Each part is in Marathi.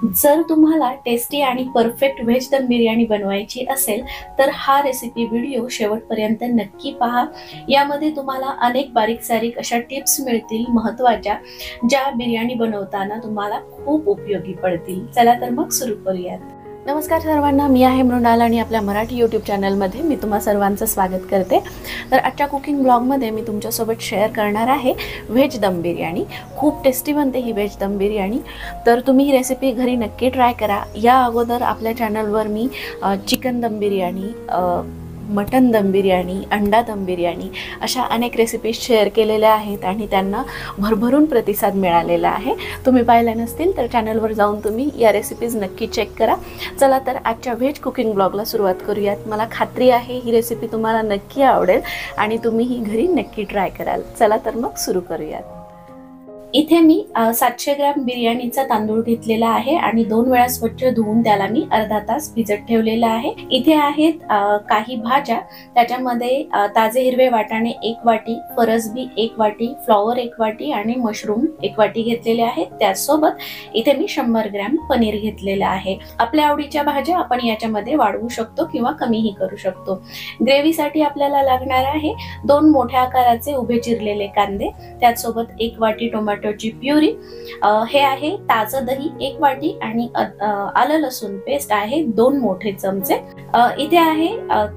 जर तुम्हाला टेस्टी आणि परफेक्ट व्हेज दम बिर्याणी बनवायची असेल तर हा रेसिपी व्हिडिओ शेवटपर्यंत नक्की पहा। यामध्ये तुम्हाला अनेक बारीक सारीक अशा टिप्स मिळतील महत्त्वाच्या, ज्या बिर्याणी बनवताना तुम्हाला खूप उपयोगी पडतील। चला तर मग सुरू करूयात। नमस्कार सर्वांना, मी आहे मृणाल आणि आपल्या मराठी यूट्यूब चॅनलमध्ये मी तुम्हा सर्वांचं स्वागत करते। तर आजच्या कुकिंग ब्लॉगमध्ये मी तुमच्यासोबत शेअर करणार आहे व्हेज दम बिर्याणी। खूप टेस्टी बनते ही व्हेज दम बिर्याणी, तर तुम्ही ही रेसिपी घरी नक्की ट्राय करा। या अगोदर आपल्या चॅनलवर मी चिकन दम बिर्याणी, मटन दम बिर्याणी, अंडा दम बिर्याणी अशा अनेक रेसिपीज शेअर केलेल्या आहेत आणि त्यांना भरभरून प्रतिसाद मिळालेला आहे। तुम्ही पाहिल्या नसतील तर चॅनलवर जाऊन तुम्ही या रेसिपीज नक्की चेक करा। चला तर आजच्या व्हेज कुकिंग ब्लॉगला सुरुवात करूयात। मला खात्री आहे ही रेसिपी तुम्हाला नक्की आवडेल आणि तुम्ही ही घरी नक्की ट्राय कराल। चला तर मग सुरू करूयात। इथे मी 700 ग्रॅम बिर्याणीचा तांदूळ घेतलेला आहे आणि 2 वेळा स्वच्छ धुवून त्याला मी अर्धा तास भिजत ठेवलेला आहे। इथे आहेत काही भाज्या, त्याच्यामध्ये ताजे हिरवे वाटाणे 1 वाटी, फरसबी 1 वाटी, फ्लॉवर 1 वाटी आणि मशरूम 1 वाटी घेतलेले आहेत। त्यासोबत इथे मी 100 ग्रॅम पनीर घेतलेला आहे। आपल्या आवडीच्या भाज्या आपण याच्यामध्ये वाढवू शकतो किंवा कमीही करू शकतो। ग्रेव्हीसाठी आपल्याला लागणार आहे 2 मोठ्या आकाराचे उभे चिरलेले कांदे, त्यासोबत 1 वाटी टोमॅटो ची प्युरी, हे आहे ताजं दही 1 वाटी आणि आलं लसूण पेस्ट आहे 2 मोठे चमचे। इथे आहे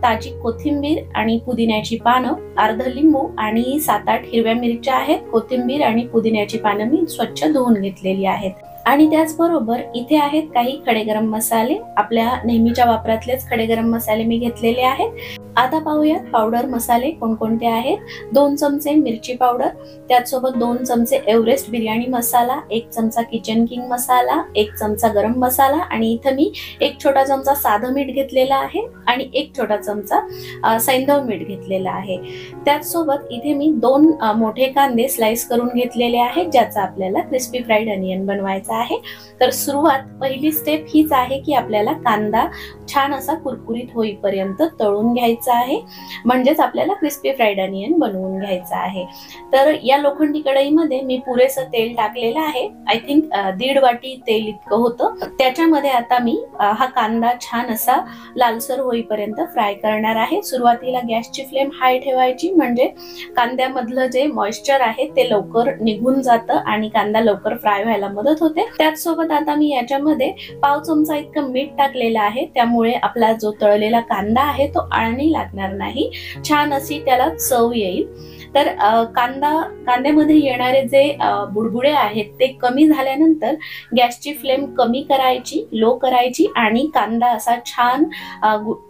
ताजी कोथिंबीर आणि पुदिन्याची पानं, अर्ध लिंबू आणि 7-8 हिरव्या मिरच्या आहेत। कोथिंबीर आणि पुदिन्याची पानं मी स्वच्छ धुवून घेतलेली आहेत। आणि त्याचबरोबर इथे आहेत काही खडे गरम मसाले, आपल्या नेहमीच्या वापरातलेच खडे गरम मसाले मी घेतलेले आहेत। आता पाहूया पावडर मसाले कोणकोणते आहेत। 2 चमचे मिरची पावडर, त्याचसोबत 2 चमचे एव्हरेस्ट बिर्याणी मसाला, 1 चमचा किचन किंग मसाला, 1 चमचा गरम मसाला आणि इथे मी 1 छोटा चमचा साधं मीठ घेतलेला आहे आणि 1 छोटा चमचा सैंधव मीठ घेतलेला आहे। त्याचसोबत इथे मी 2 मोठे कांदे स्लाइस करून घेतलेले आहेत, ज्याचा आपल्याला क्रिस्पी फ्राईड अनियन बनवायचा आहे। तर सुरुवात, पहिली स्टेप हीच आहे की आपल्याला कांदा छान असा कुरकुरीत होईपर्यंत तळून घ्यायचा आहे, म्हणजेच आपल्याला क्रिस्पी फ्राईड अनियन बनवून घ्यायचा आहे। तर या लोखंडी कढईमध्ये मी पुरेसं तेल टाकलेलं आहे, आय थिंक 1.5 वाटी तेल इतकं होतं। त्याच्यामध्ये आता मी हा कांदा छान असा लालसर होईपर्यंत फ्राय करणार आहे। सुरुवातीला गॅसची फ्लेम हाय ठेवायची, म्हणजे कांद्यामधलं जे मॉइश्चर आहे ते लवकर निघून जातं आणि कांदा लवकर फ्राय व्हायला मदत होते। त्याचसोबत आता मी याच्यामध्ये पाव चमचा इतकं मीठ टाकलेलं आहे, त्यामुळे आपला जो तळलेला कांदा आहे तो आळणी लागणार नाही, छान अशी त्याला चव येईल। तर कांद्यामध्ये येणारे जे बुडबुडे आहेत ते कमी झाल्यानंतर गॅसची फ्लेम कमी करायची, लो करायची आणि कांदा असा छान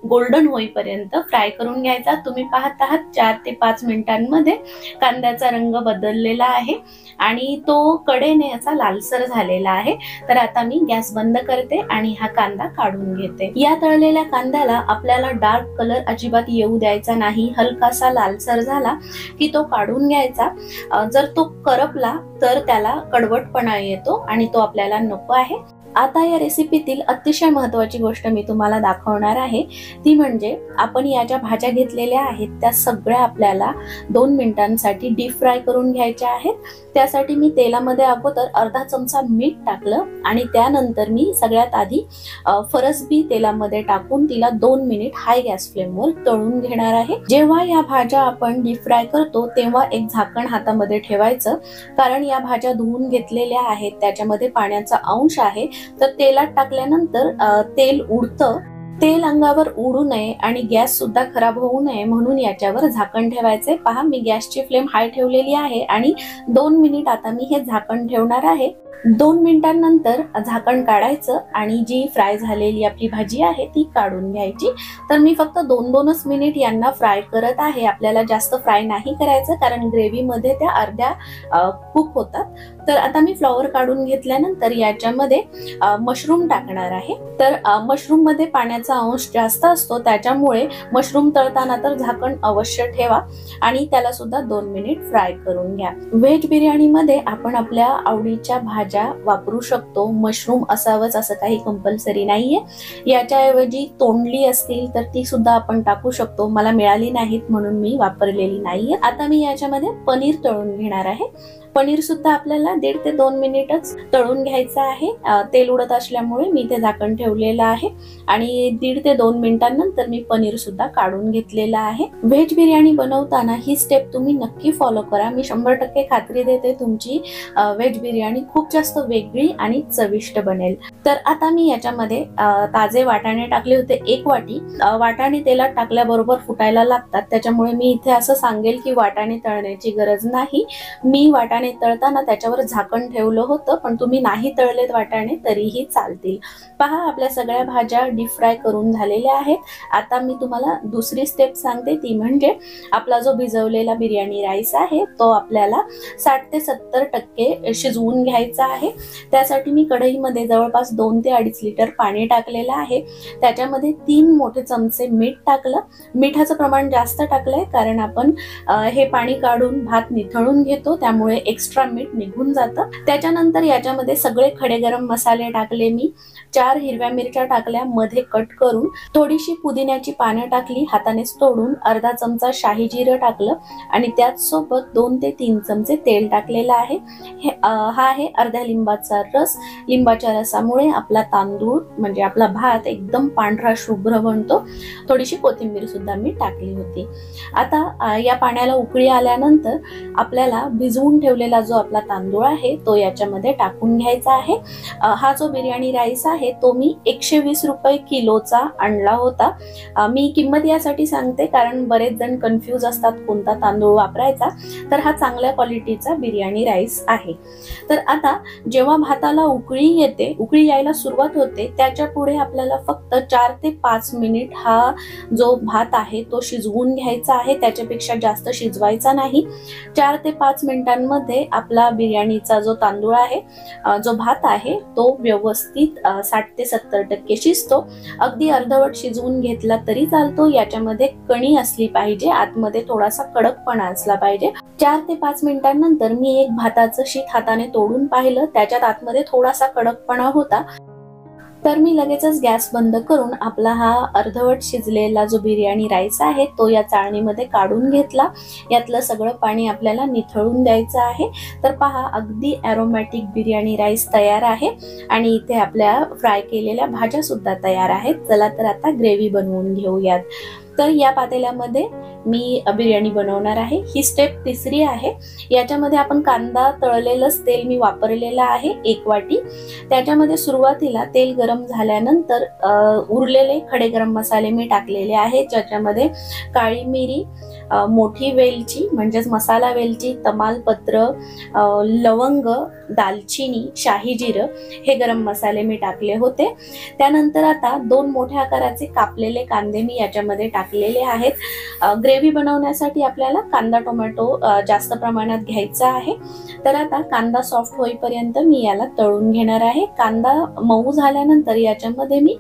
गोल्डन होईपर्यंत फ्राय करून घ्यायचा। तुम्ही पाहत आहात 4 ते 5 मिनिटांमध्ये कांद्याचा रंग बदललेला आहे आणि तो कडेने असा लालसर झालेला आहे। तर आता मी गॅस बंद करते आणि हा कांदा काढून घेते। या तळलेल्या कांद्याला आपल्याला डार्क कलर अजिबात येऊ द्यायचा नाही, हलकासा लालसर झाला की तो काढून घ्यायचा। जर तो करपला तर त्याला कडवटपणा येतो आणि तो आपल्याला नको आहे। आता या रेसिपीतील अतिशय महत्त्वाची गोष्ट मी तुम्हाला दाखवणार आहे, ती म्हणजे आपण या ज्या भाज्या घेतलेल्या आहेत त्या सगळ्या आपल्याला 2 मिनिटांसाठी डीप फ्राय करून घ्यायच्या आहेत। त्यासाठी मी तेलामध्ये अगोदर अर्धा चमचा मीठ टाकलं आणि त्यानंतर मी सगळ्यात आधी फरसबी तेलामध्ये टाकून तिला 2 मिनिट हाय गॅस फ्लेमवर तळून घेणार आहे। जेव्हा या भाज्या आपण डीप फ्राय करतो तेव्हा एक झाकण हातामध्ये ठेवायचं, कारण या भाज्या धुवून घेतलेल्या आहेत, त्याच्यामध्ये पाण्याचा अंश आहे। तर तेलात टाकल्यानंतर तेल उडतं, तेल अंगावर उडू नये आणि गॅस सुद्धा खराब होऊ नये म्हणून याच्यावर झाकण ठेवायचे। पहा, मी गॅसची फ्लेम हाय ठेवलेली आहे आणि 2 मिनिट आता मी हे झाकण ठेवणार आहे। 2 मिनिटांनंतर झाकण काढायचं आणि जी फ्राय झालेली आपली भाजी आहे ती काढून घ्यायची। तर मी फक्त 2-2च मिनिट यांना फ्राय करत आहे, आपल्याला जास्त फ्राय नाही करायचं, कारण ग्रेव्हीमध्ये त्या अर्ध्या कुक होतात। तर आता मी फ्लॉवर काढून घेतल्यानंतर याच्यामध्ये मशरूम टाकणार आहे। तर मशरूम मध्ये पाण्याचा अंश जास्त असतो, त्याच्यामुळे मशरूम तळताना तर झाकण अवश्य ठेवा आणि त्याला सुद्धा 2 मिनिट फ्राय करून घ्या। व्हेज बिर्याणीमध्ये आपण आपल्या आवडीच्या भाज्या वापरू शकतो, मशरूम असावंच असं काही कंपल्सरी नाहीये। याच्याऐवजी तोंडली असतील तर ती सुद्धा आपण टाकू शकतो, मला मिळाली नाहीत म्हणून मी वापरलेली नाहीये। आता मी याच्यामध्ये पनीर तळून घेणार आहे पनीर सुद्धा आपल्याला 1.5 ते 2 मिनिटच तळून घ्यायचं आहे. तेल उडत असल्यामुळे मी ते झाकण ठेवलेलं आहे आणि 1.5 ते 2 मिनिटांनंतर मी पनीर सुद्धा काढून घेतलेला आहे. व्हेज बिर्याणी बनवताना ही स्टेप तुम्ही नक्की फॉलो करा. मी 100% खात्री देते तुमची व्हेज बिर्याणी खूप जास्त वेगळी आणि चविष्ट बनेल. तर आता मी याच्यामध्ये ताजे वाटाणे टाकले होते 1 वाटी. वाटाणे तेलात टाकल्याबरोबर फुटायला लागतात, त्याच्यामुळे मी इथे असं सांगेल की वाटाणे तळण्याची गरज नाही. मी वाटाणे तळताना त्याच्यावर झाकण ठेवलं होतं, पण तुम्ही नाही तळलेत वाटाणे तरीही चालतील. पहा, आपल्या सगळ्या भाज्या डीप फ्राय करून झालेल्या आहेत. आता मी तुम्हाला दुसरी स्टेप सांगते, ती म्हणजे आपला जो भिजवलेला बिर्याणी राईस आहे तो आपल्याला 60 ते 70% शिजवून घ्यायचा आहे. त्यासाठी मी कढईमध्ये जवळपास 2 ते 2.5 लिटर पाणी टाकलेलं आहे. त्याच्यामध्ये 3 मोठे चमचे मीठ टाकलं. मिठाचं प्रमाण जास्त टाकलंय कारण आपण हे पाणी काढून भात निथळून घेतो, त्यामुळे एक्स्ट्रा मीठ निघून जातं. त्याच्यानंतर याच्यामध्ये सगळे खडे गरम मसाले टाकले. मी 4 हिरव्या मिरच्या टाकल्या मध्ये कट करून, थोडीशी पुदिन्याची पानं टाकली हातानेच तोडून, अर्धा चमचा शाही जिरं टाकलं आणि त्याच सोबत 2 ते 3 चमचे तेल टाकलेलं आहे. हा आहे अर्ध्या लिंबाचा रस. लिंबाच्या रसामुळे आपला तांदूळ म्हणजे आपला भात एकदम पांढरा शुभ्र बनतो. थोडीशी कोथिंबीर सुद्धा मी टाकली होती. आता या पाण्याला उकळी आल्यानंतर आपल्याला भिजवून ठेवलेला जो आपला तांदूळ आहे तो याच्यामध्ये टाकून घ्यायचा आहे. हा जो बिर्याणी राईस आहे तो मी 120 रुपये किलोचा आणला होता. मी किंमत यासाठी सांगते कारण बरेच जण कन्फ्यूज असतात कोणता तांदूळ वापरायचा. तर हा चांगल्या क्वालिटीचा बिर्याणी राईस आहे. तर आता जेव्हा भाताला उकळी येते, उकळी यायला सुरुवात होते, त्याच्या पुढे आपल्याला फक्त 4 ते 5 मिनिट हा जो भात आहे तो शिजवून घ्यायचा आहे. त्याच्यापेक्षा जास्त शिजवायचा नाही. 4 ते 5 मिनिटांमध्ये आपला बिर्याणीचा जो तांदूळ आहे, जो भात आहे तो व्यवस्थित 60 ते 70% शिजतो. अगदी अर्धवट शिजवून घेतला तरी चालतो. याच्यामध्ये कणी असली पाहिजे, आतमध्ये थोडासा कडकपणा असला पाहिजे. 4 ते 5 मिनिटांनंतर मी एक भाताचं शीत हाताने तोडून पाहिलं, त्याच्यात आतमध्ये थोडासा कडकपणा होता. तर मी लगेचच गॅस बंद करून आपला हा अर्धवट शिजलेला जो बिर्याणी राईस आहे तो या चाळणीमध्ये काढून घेतला. यातलं सगळं पाणी आपल्याला निथळून द्यायचं आहे. तर पहा, अगदी ॲरोमॅटिक बिर्याणी राईस तयार आहे आणि इथे आपल्या फ्राय केलेल्या भाज्या सुद्धा तयार आहेत. चला तर आता ग्रेव्ही बनवून घेऊयात. तर या पातेल्यामध्ये मी बिर्याणी बनवणार आहे. ही स्टेप तिसरी आहे. याच्यामध्ये आपण कांदा तळलेलंच तेल मी वापरलेलं आहे 1 वाटी. त्याच्यामध्ये सुरुवातीला तेल गरम झाल्यानंतर उरलेले खडे गरम मसाले मी टाकलेले आहेत, ज्याच्यामध्ये काळी मिरी, मोठी वेलची म्हणजेच मसाला वेलची, तमालपत्र, लवंग, दालचिनी, शाही जिरं हे गरम मसाले मी टाकले होते. त्यानंतर आता 2 मोठ्या आकाराचे कापलेले कांदे मी याच्यामध्ये टाकलेले आहेत. ग्रेव्ही बनवण्यासाठी आपल्याला कांदा टोमॅटो जास्त प्रमाणात घ्यायचा आहे. तर आता कांदा सॉफ्ट होईपर्यंत मी याला तळून घेणार आहे. कांदा मऊ झाल्यानंतर याच्यामध्ये मी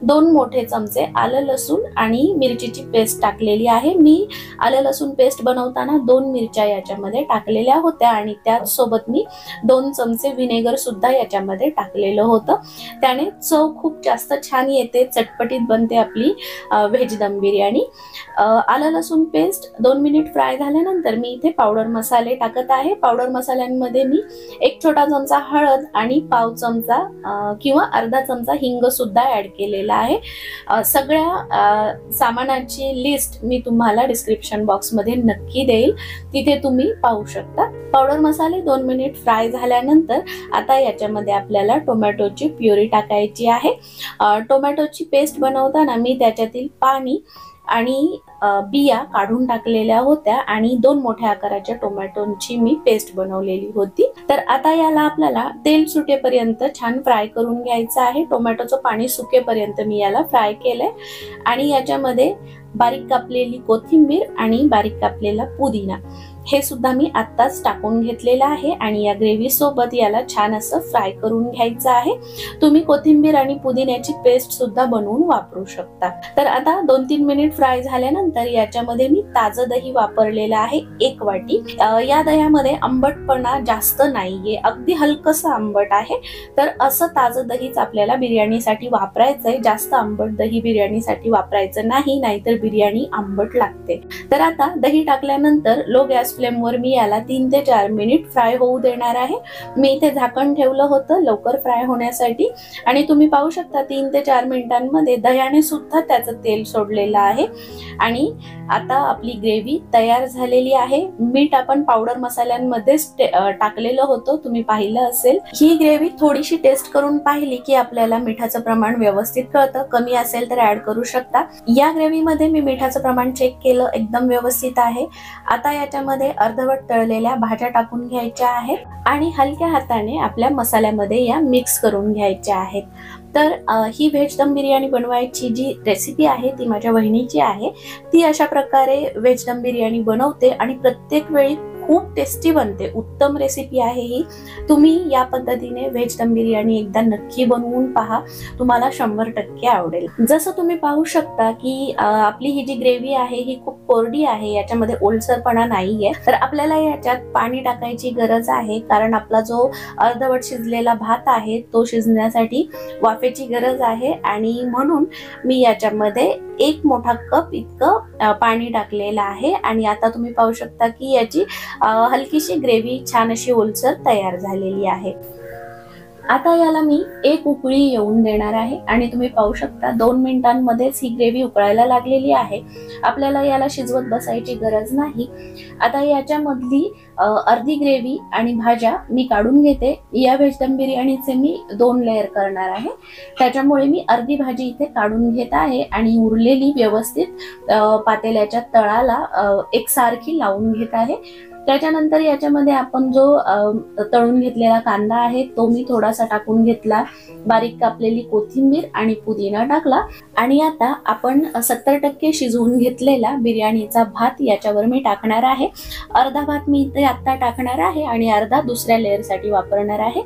2 मोठे चमचे आलं लसूण आणि मिरचीची पेस्ट टाकलेली आहे. मी आलं लसूण पेस्ट बनवताना 2 मिरच्या याच्यामध्ये टाकलेल्या होत्या आणि त्याच सोबत मी 2 चमचे व्हिनेगर सुद्धा याच्यामध्ये टाकलेलं होतं. त्याने चव खूप जास्त छान येते, चटपटीत बनते आपली व्हेज दम बिर्याणी. आलं लसूण पेस्ट 2 मिनिट फ्राय झाल्यानंतर मी इथे पावडर मसाले टाकत आहे. पावडर मसाल्यांमध्ये मी 1 छोटा चमचा हळद आणि पाव चमचा किंवा अर्धा चमचा हिंग सुद्धा ऍड केलेला आहे. सगळ्या सामानाची लिस्ट मी तुम्हाला डिस्क्रिप्शन बॉक्समध्ये नक्की देईल, तिथे तुम्ही पाहू शकता. पावडर मसाले 2 मिनिट फ्राय झाल्यानंतर आता याच्यामध्ये आपल्याला टोमॅटोची प्युरी टाकायची आहे. टोमॅटोची पेस्ट बनवताना मी त्याच्यातील पाणी आणि बिया काढून टाकलेल्या होत्या आणि 2 मोठ्या आकाराच्या टोमॅटोची मी पेस्ट बनवलेली होती. तर आता याला आपल्याला तेल सुटेपर्यंत छान फ्राय करून घ्यायचं आहे. टोमॅटोचं पाणी सुकेपर्यंत मी याला फ्राय केलंय आणि याच्यामध्ये बारीक कापलेली कोथिंबीर आणि बारीक कापलेला पुदिना हे सुद्धा मी आत्ताच टाकून घेतलेलं आहे आणि या ग्रेव्ही सोबत याला छान असं फ्राय करून घ्यायचं आहे. तुम्ही कोथिंबीर आणि पुदिन्याची पेस्ट सुद्धा बनवून वापरू शकता. तर आता 2-3 मिनिट फ्राय झाल्यानंतर याच्यामध्ये मी ताजं दही वापरलेलं आहे 1 वाटी. या दह्यामध्ये आंबटपणा जास्त नाहीये, अगदी हलकसं आंबट आहे. तर असं ताजं दहीच आपल्याला बिर्याणीसाठी वापरायचंय. जास्त आंबट दही बिर्याणीसाठी वापरायचं नाही, नाहीतर बिर्याणी आंबट लागते. तर आता दही टाकल्यानंतर लो गॅस फ्लेमवर मी याला 3 ते 4 मिनिट फ्राय होऊ देणार आहे। मी इथे झाकण ठेवलं होतं लवकर फ्राय होण्यासाठी आणि तुम्ही पाहू शकता 3 ते 4 मिनिटांमध्ये दह्याने सुद्धा त्याचं तेल सोडलेलं आहे। आणि आता आपली ग्रेव्ही तयार झालेली आहे। मीठ आपण पावडर मसाल्यांमध्येच टाकलेलं होतं, तुम्ही पाहिलं असेल। ही ग्रेव्ही थोडीशी टेस्ट करून पाहिली की आपल्याला मिठाचं प्रमाण व्यवस्थित कळतं, कमी असेल तर ऍड करू शकता। या ग्रेव्ही मध्ये मी मिठाचं प्रमाण चेक केलं, एकदम व्यवस्थित आहे। आता याच्यामध्ये अर्धवट तळलेल्या भाज्या टाकून घ्यायच्या आहेत आणि हलक्या हाताने आपल्या मसाल्यामध्ये या मिक्स करून घ्यायच्या आहेत। तर ही व्हेज दम बिर्याणी बनवायची जी रेसिपी आहे ती माझ्या वहिनीची आहे। ती अशा प्रकारे व्हेज दम बिर्याणी बनवते आणि प्रत्येक वेळी खूप टेस्टी बनते। उत्तम रेसिपी आहे ही। तुम्ही या पद्धतीने व्हेज दम बिर्याणी एकदा नक्की बनवून पहा, तुम्हाला 100% आवडेल। जसं तुम्ही पाहू शकता की आपली ही जी ग्रेव्ही आहे ही खूप कोरडी आहे, याच्यामध्ये ओलसरपणा नाहीये। तर आपल्याला याच्यात पाणी टाकायची गरज आहे, कारण आपला जो अर्धवट शिजलेला भात आहे तो शिजण्यासाठी वाफेची गरज आहे आणि म्हणून मी याच्यामध्ये 1 मोठा कप इतकं पाणी टाकलेलं आहे। आणि आता तुम्ही पाहू शकता की याची हलकीशी ग्रेव्ही छान अशी ओलसर तयार झालेली आहे। आता याला मी 1 उकळी येऊन देणार आहे आणि तुम्ही पाहू शकता 2 मिनिटांमध्येच ही ग्रेव्ही उकळायला लागलेली आहे। आपल्याला याला शिजवत बसायची गरज नाही। आता याच्यामधली अर्धी ग्रेव्ही आणि भाज्या मी काढून घेते। या व्हेज दम बिर्याणीचे मी 2 लेयर करणार आहे, त्याच्यामुळे मी अर्धी भाजी इथे काढून घेत आहे आणि उरलेली व्यवस्थित पातेल्याच्या तळाला एकसारखी लावून घेत आहे। त्याच्यानंतर याच्यामध्ये आपण जो तळून घेतलेला कांदा आहे तो मी थोडासा टाकून घेतला, बारीक कापलेली कोथिंबीर आणि पुदिना टाकला आणि आता आपण 70% शिजवून घेतलेला बिर्याणीचा भात याच्यावर मी टाकणार आहे। अर्धा भात मी इथे आता टाकणार आहे आणि अर्धा दुसऱ्या लेअर साठी वापरणार आहे।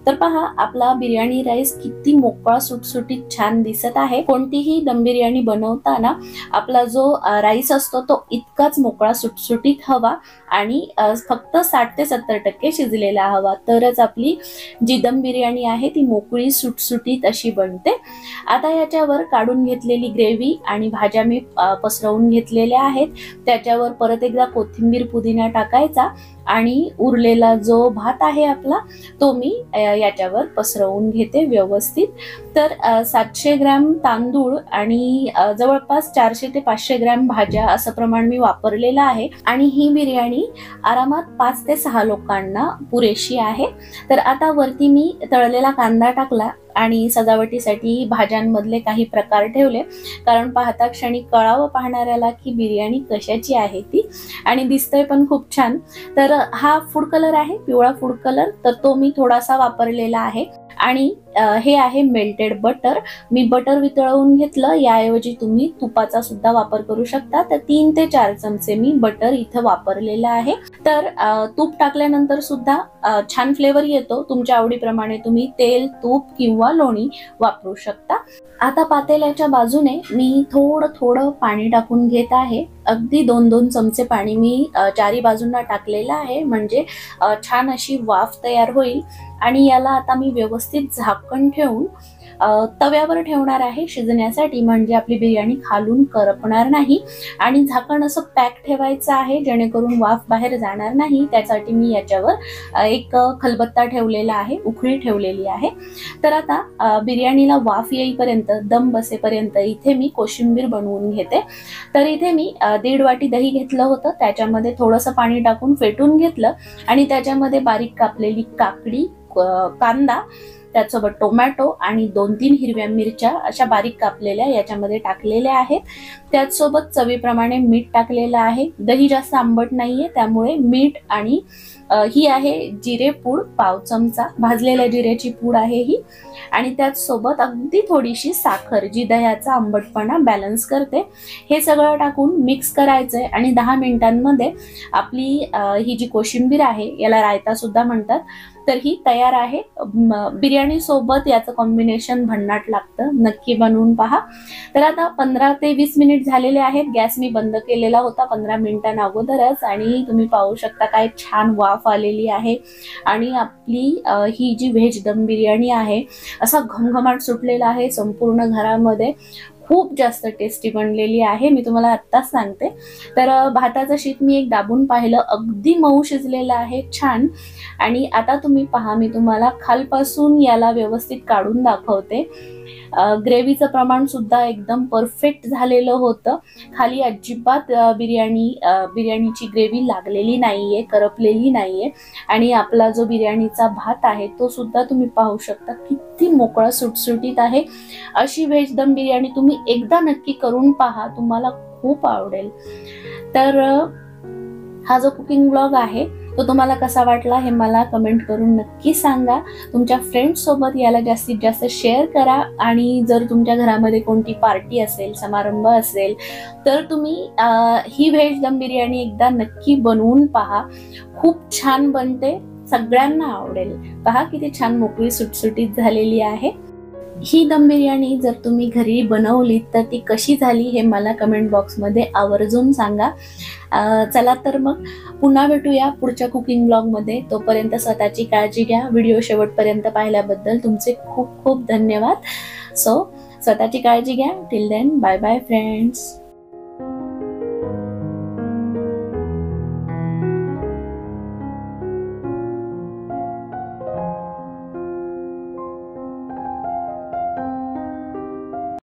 तर पहा आपला बिर्याणी राईस किती मोकळा सुटसुटीत छान दिसत आहे। कोणतीही दम बिर्याणी बनवताना आपला जो राईस असतो तो इतकाच मोकळा सुटसुटीत हवा आणि फक्त 60 ते 70% शिजलेला हवा, तरच आपली जी दम बिर्याणी आहे ती मोकळी सुटसुटीत अशी बनते। आता याच्यावर काढून घेतलेली ग्रेव्ही आणि भाज्या मी पसरवून घेतलेल्या आहेत, त्याच्यावर परत एकदा कोथिंबीर पुदिना टाकायचा आणि उरलेला जो भात आहे आपला तो मी याच्यावर पसरवून घेते व्यवस्थित। तर 700 ग्रॅम तांदूळ आणि जवळपास 400 ते 500 ग्रॅम भाज्या असं प्रमाण मी वापरलेलं आहे आणि ही बिर्याणी आरामात 5 ते 6 लोकांना पुरेशी आहे। तर आता वरती मी तळलेला कांदा टाकला आणि सजावटीसाठी भाज्यांमधले काही प्रकार ठेवले, कारण पाहता क्षणी कळावं पाहणाऱ्याला की बिर्याणी कशाची आहे ती, आणि दिसतंय पण खूप छान। तर हा फूड कलर आहे, पिवळा फूड कलर, तर तो मी थोडासा वापरलेला आहे। आणि हे आहे मेल्टेड बटर, मी बटर वितळवून घेतलं, याऐवजी तुम्ही तुपाचा सुद्धा वापर करू शकता। तर 3 ते 4 चमचे मी बटर इथं वापरलेलं आहे। तर तूप टाकल्यानंतर सुद्धा छान फ्लेवर येतो, तुमच्या आवडीप्रमाणे तुम्ही तेल, तूप किंवा लोणी वापरू शकता। आता पातेल्याच्या बाजूने मी थोडं थोडं पाणी टाकून घेत आहे, अगदी 2-2 चमचे पाणी मी चारी बाजूंना टाकलेलं आहे, म्हणजे छान अशी वाफ तयार होईल। आणि याला आता मी व्यवस्थित झाकण ठेवून तव्यावर ठेवणार आहे शिजण्यासाठी, म्हणजे आपली बिर्याणी खालून करपणार नाही। आणि झाकण असं पॅक ठेवायचं आहे जेणेकरून वाफ बाहेर जाणार नाही, त्यासाठी मी याच्यावर एक खलबत्ता ठेवलेला आहे, उकळी ठेवलेली आहे। तर आता बिर्याणीला वाफ येईपर्यंत, दम बसेपर्यंत इथे मी कोशिंबीर बनवून घेते। तर इथे मी 1.5 वाटी दही घेतलं होतं, त्याच्यामध्ये थोडंसं पाणी टाकून फेटून घेतलं आणि त्याच्यामध्ये बारीक कापलेली काकडी, कांदा, त्याचसोबत टोमॅटो आणि 2-3 हिरव्या मिरच्या अशा बारीक कापलेल्या याच्यामध्ये टाकलेल्या आहेत। त्याचसोबत चवीप्रमाणे मीठ टाकलेलं आहे। दही जास्त आंबट नाहीये, त्यामुळे मीठ आणि ही आहे जिरे पूड, पाव चमचा भाजलेल्या जिऱ्याची पूड आहे ही, आणि त्याचसोबत अगदी थोडीशी साखर जी दह्याचा आंबटपणा बॅलन्स करते। हे सगळं टाकून मिक्स करायचंय आणि 10 मिनिटांमध्ये आपली ही जी कोशिंबीर आहे, याला रायता सुद्धा म्हणतात, तर ही तयार आहे। बिर्याणी सोबत याचं कॉम्बिनेशन भन्नाट लागतं, नक्की बनवून पहा। तर आता 15 ते 20 मिनिट झालेले आहेत, गॅस मी बंद केलेला होता 15 मिनिटांना अगोदरच, आणि तुम्ही पाहू शकता काय छान वाफ आलेली आहे। आणि आपली ही जी व्हेज दम बिर्याणी आहे, असा घमघमाट सुटलेला आहे संपूर्ण घरामध्ये, खूप जास्त टेस्टी बनलेली आहे, मी तुम्हाला आत्ताच सांगते. तर भाताचं शीत मी एक दाबून पाहिलं, अगदी मऊ शिजलेलं आहे, छान. आणि आता तुम्ही पहा, मी तुम्हाला खालपासून याला व्यवस्थित काढून दाखवते. ग्रेव्हीचं प्रमाण सुद्धा एकदम परफेक्ट झालेलं होतं. खाली अजिबात बिर्याणीची ग्रेव्ही लागलेली नाहीये, करपलेली नाहीये. आणि आपला जो बिर्याणीचा भात आहे तो सुद्धा तुम्ही पाहू शकता, किती मोकळा सुटसुटीत आहे. अशी व्हेज दम बिर्याणी तुम्ही एकदा नक्की करून पहा, तुम्हाला खूप आवडेल. तर हा जो कुकिंग ब्लॉग आहे तो तुम्हाला कसा वाटला हे मला कमेंट करून नक्की सांगा. तुमच्या फ्रेंड्स सोबत याला जास्तीत जास्त शेअर करा. आणि जर तुमच्या घरामध्ये कोणती पार्टी असेल, समारंभ असेल, तर तुम्ही ही व्हेज दम बिर्याणी एकदा नक्की बनवून पहा. खूप छान बनते, सगळ्यांना आवडेल. पहा किती छान मोकळी सुटसुटीत झालेली आहे. ही दम बिर्याणी जर तुम्ही घरी बनवलीत तर ती कशी झाली हे मला कमेंट बॉक्समध्ये आवर्जून सांगा. चला तर मग पुन्हा भेटूया पुढच्या कुकिंग ब्लॉगमध्ये. तोपर्यंत स्वतःची काळजी घ्या. व्हिडिओ शेवटपर्यंत पाहिल्याबद्दल तुमचे खूप खूप धन्यवाद. स्वतःची काळजी घ्या. Till then, bye bye friends.